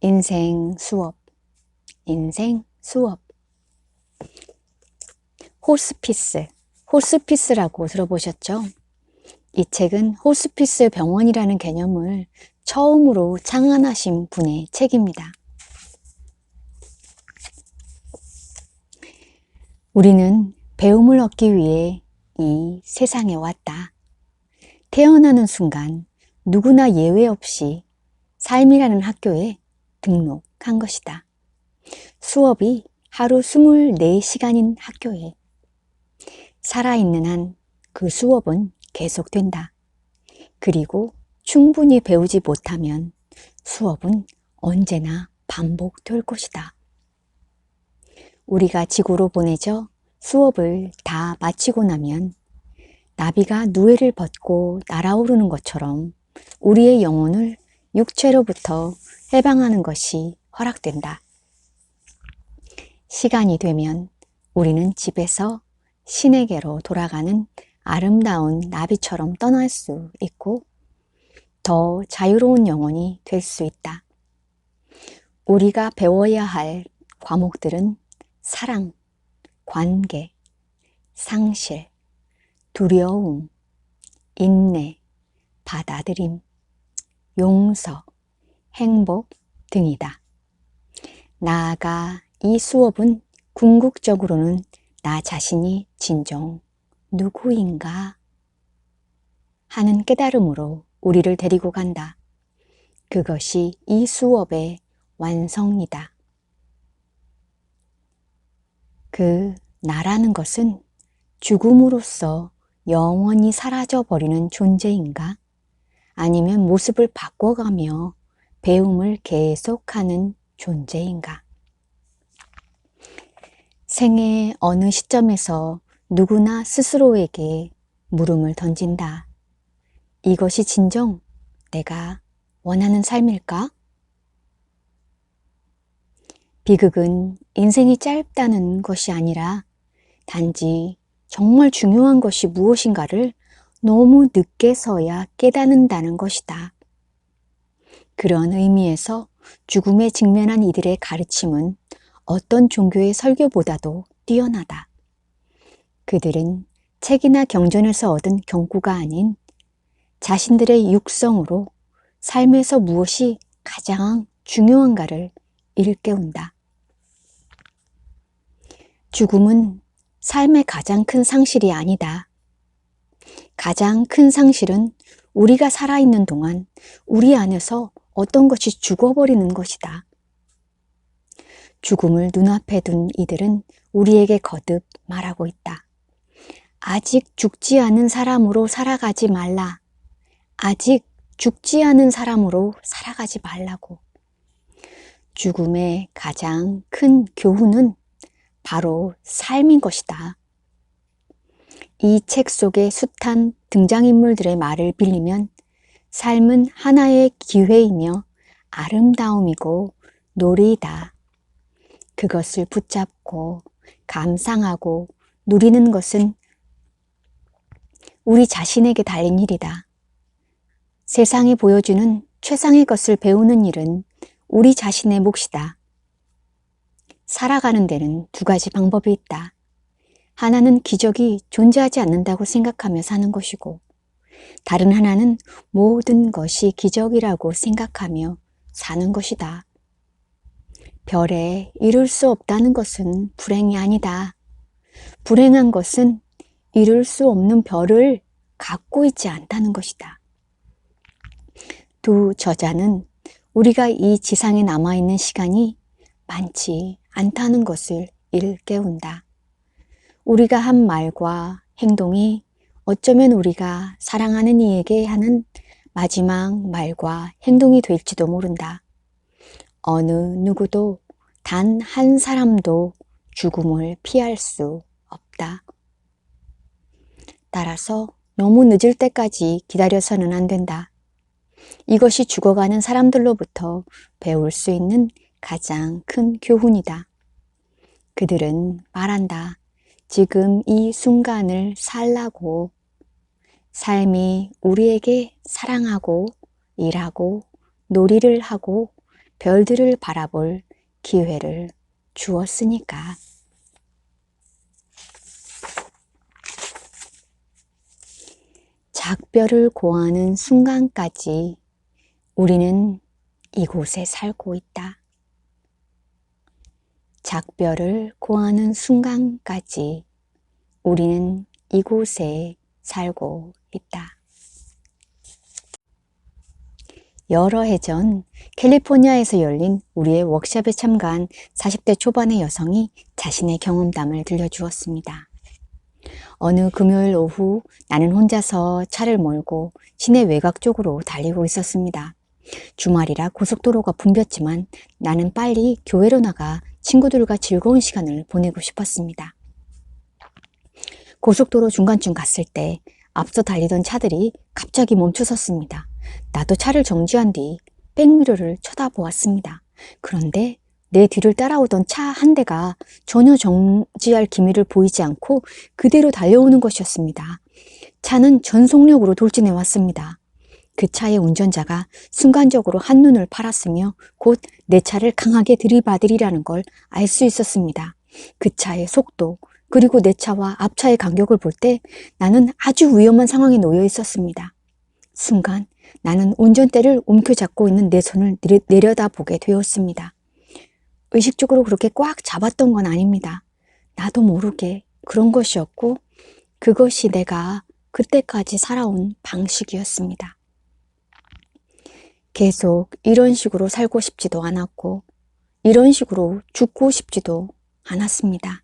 인생 수업, 인생 수업. 호스피스, 호스피스라고 들어보셨죠? 이 책은 호스피스 병원이라는 개념을 처음으로 창안하신 분의 책입니다. 우리는 배움을 얻기 위해 이 세상에 왔다. 태어나는 순간 누구나 예외 없이 삶이라는 학교에 등록한 것이다. 수업이 하루 24시간인 학교에 살아있는 한 그 수업은 계속된다. 그리고 충분히 배우지 못하면 수업은 언제나 반복될 것이다. 우리가 지구로 보내져 수업을 다 마치고 나면 나비가 누에를 벗고 날아오르는 것처럼 우리의 영혼을 육체로부터 해방하는 것이 허락된다. 시간이 되면 우리는 집에서 신에게로 돌아가는 아름다운 나비처럼 떠날 수 있고 더 자유로운 영혼이 될 수 있다. 우리가 배워야 할 과목들은 사랑, 관계, 상실, 두려움, 인내, 받아들임, 용서, 행복 등이다. 나아가 이 수업은 궁극적으로는 나 자신이 진정 누구인가 하는 깨달음으로 우리를 데리고 간다. 그것이 이 수업의 완성이다. 그 나라는 것은 죽음으로써 영원히 사라져버리는 존재인가? 아니면 모습을 바꿔가며 배움을 계속하는 존재인가? 생애의 어느 시점에서 누구나 스스로에게 물음을 던진다. 이것이 진정 내가 원하는 삶일까? 비극은 인생이 짧다는 것이 아니라 단지 정말 중요한 것이 무엇인가를 너무 늦게서야 깨닫는다는 것이다. 그런 의미에서 죽음에 직면한 이들의 가르침은 어떤 종교의 설교보다도 뛰어나다. 그들은 책이나 경전에서 얻은 경구가 아닌 자신들의 육성으로 삶에서 무엇이 가장 중요한가를 일깨운다. 죽음은 삶의 가장 큰 상실이 아니다. 가장 큰 상실은 우리가 살아있는 동안 우리 안에서 어떤 것이 죽어버리는 것이다. 죽음을 눈앞에 둔 이들은 우리에게 거듭 말하고 있다. 아직 죽지 않은 사람으로 살아가지 말라. 아직 죽지 않은 사람으로 살아가지 말라고. 죽음의 가장 큰 교훈은 바로 삶인 것이다. 이 책 속의 숱한 등장인물들의 말을 빌리면 삶은 하나의 기회이며 아름다움이고 놀이다. 그것을 붙잡고 감상하고 누리는 것은 우리 자신에게 달린 일이다. 세상이 보여주는 최상의 것을 배우는 일은 우리 자신의 몫이다. 살아가는 데는 두 가지 방법이 있다. 하나는 기적이 존재하지 않는다고 생각하며 사는 것이고, 다른 하나는 모든 것이 기적이라고 생각하며 사는 것이다. 별에 이룰 수 없다는 것은 불행이 아니다. 불행한 것은 이룰 수 없는 별을 갖고 있지 않다는 것이다. 두 저자는 우리가 이 지상에 남아있는 시간이 많지 않다는 것을 일깨운다. 우리가 한 말과 행동이 어쩌면 우리가 사랑하는 이에게 하는 마지막 말과 행동이 될지도 모른다. 어느 누구도 단 한 사람도 죽음을 피할 수 없다. 따라서 너무 늦을 때까지 기다려서는 안 된다. 이것이 죽어가는 사람들로부터 배울 수 있는 가장 큰 교훈이다. 그들은 말한다. 지금 이 순간을 살라고. 삶이 우리에게 사랑하고 일하고 놀이를 하고 별들을 바라볼 기회를 주었으니까. 작별을 고하는 순간까지 우리는 이곳에 살고 있다. 작별을 고하는 순간까지 우리는 이곳에 살고 있다. 여러 해 전 캘리포니아에서 열린 우리의 워크숍에 참가한 40대 초반의 여성이 자신의 경험담을 들려주었습니다. 어느 금요일 오후 나는 혼자서 차를 몰고 시내 외곽 쪽으로 달리고 있었습니다. 주말이라 고속도로가 붐볐지만 나는 빨리 교회로 나가 친구들과 즐거운 시간을 보내고 싶었습니다. 고속도로 중간쯤 갔을 때 앞서 달리던 차들이 갑자기 멈춰섰습니다. 나도 차를 정지한 뒤 백미러를 쳐다보았습니다. 그런데 내 뒤를 따라오던 차 한 대가 전혀 정지할 기미를 보이지 않고 그대로 달려오는 것이었습니다. 차는 전속력으로 돌진해 왔습니다. 그 차의 운전자가 순간적으로 한눈을 팔았으며 곧 내 차를 강하게 들이받으리라는 걸 알 수 있었습니다. 그 차의 속도, 그리고 내 차와 앞차의 간격을 볼 때 나는 아주 위험한 상황에 놓여 있었습니다. 순간 나는 운전대를 움켜잡고 있는 내 손을 내려다보게 되었습니다. 의식적으로 그렇게 꽉 잡았던 건 아닙니다. 나도 모르게 그런 것이었고 그것이 내가 그때까지 살아온 방식이었습니다. 계속 이런 식으로 살고 싶지도 않았고 이런 식으로 죽고 싶지도 않았습니다.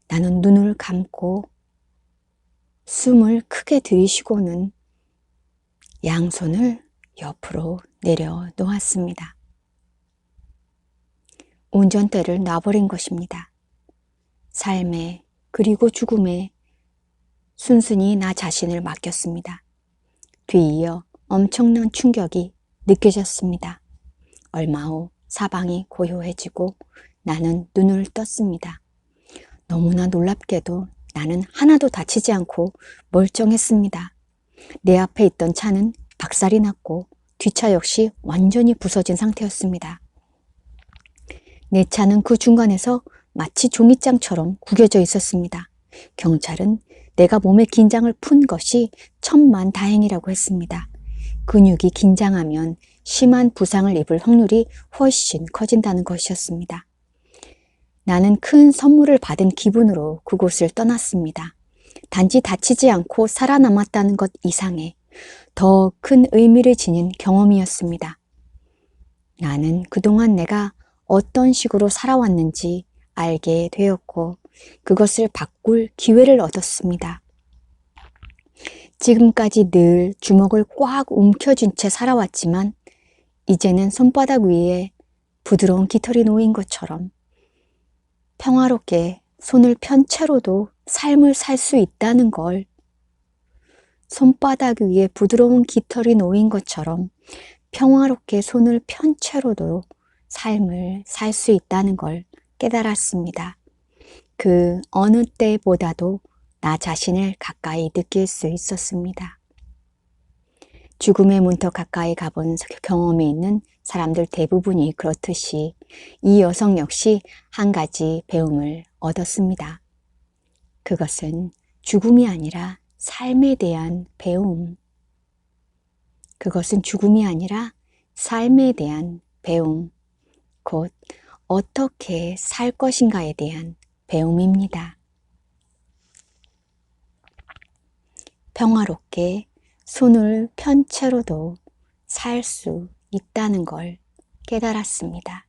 나는 눈을 감고 숨을 크게 들이쉬고는 양손을 옆으로 내려놓았습니다. 운전대를 놔버린 것입니다. 삶에 그리고 죽음에 순순히 나 자신을 맡겼습니다. 뒤이어 엄청난 충격이 느껴졌습니다. 얼마 후 사방이 고요해지고 나는 눈을 떴습니다. 너무나 놀랍게도 나는 하나도 다치지 않고 멀쩡했습니다. 내 앞에 있던 차는 박살이 났고 뒷차 역시 완전히 부서진 상태였습니다. 내 차는 그 중간에서 마치 종이장처럼 구겨져 있었습니다. 경찰은 내가 몸에 긴장을 푼 것이 천만다행이라고 했습니다. 근육이 긴장하면 심한 부상을 입을 확률이 훨씬 커진다는 것이었습니다. 나는 큰 선물을 받은 기분으로 그곳을 떠났습니다. 단지 다치지 않고 살아남았다는 것 이상의 더 큰 의미를 지닌 경험이었습니다. 나는 그동안 내가 어떤 식으로 살아왔는지 알게 되었고 그것을 바꿀 기회를 얻었습니다. 지금까지 늘 주먹을 꽉 움켜쥔 채 살아왔지만 이제는 손바닥 위에 부드러운 깃털이 놓인 것처럼 평화롭게 손을 편 채로도 삶을 살 수 있다는 걸, 손바닥 위에 부드러운 깃털이 놓인 것처럼 평화롭게 손을 편 채로도 삶을 살 수 있다는 걸 깨달았습니다. 그 어느 때보다도 나 자신을 가까이 느낄 수 있었습니다. 죽음의 문턱 가까이 가본 경험이 있는 사람들 대부분이 그렇듯이 이 여성 역시 한 가지 배움을 얻었습니다. 그것은 죽음이 아니라 삶에 대한 배움. 그것은 죽음이 아니라 삶에 대한 배움. 곧 어떻게 살 것인가에 대한 배움입니다. 평화롭게 손을 편 채로도 살 수 있다는 걸 깨달았습니다.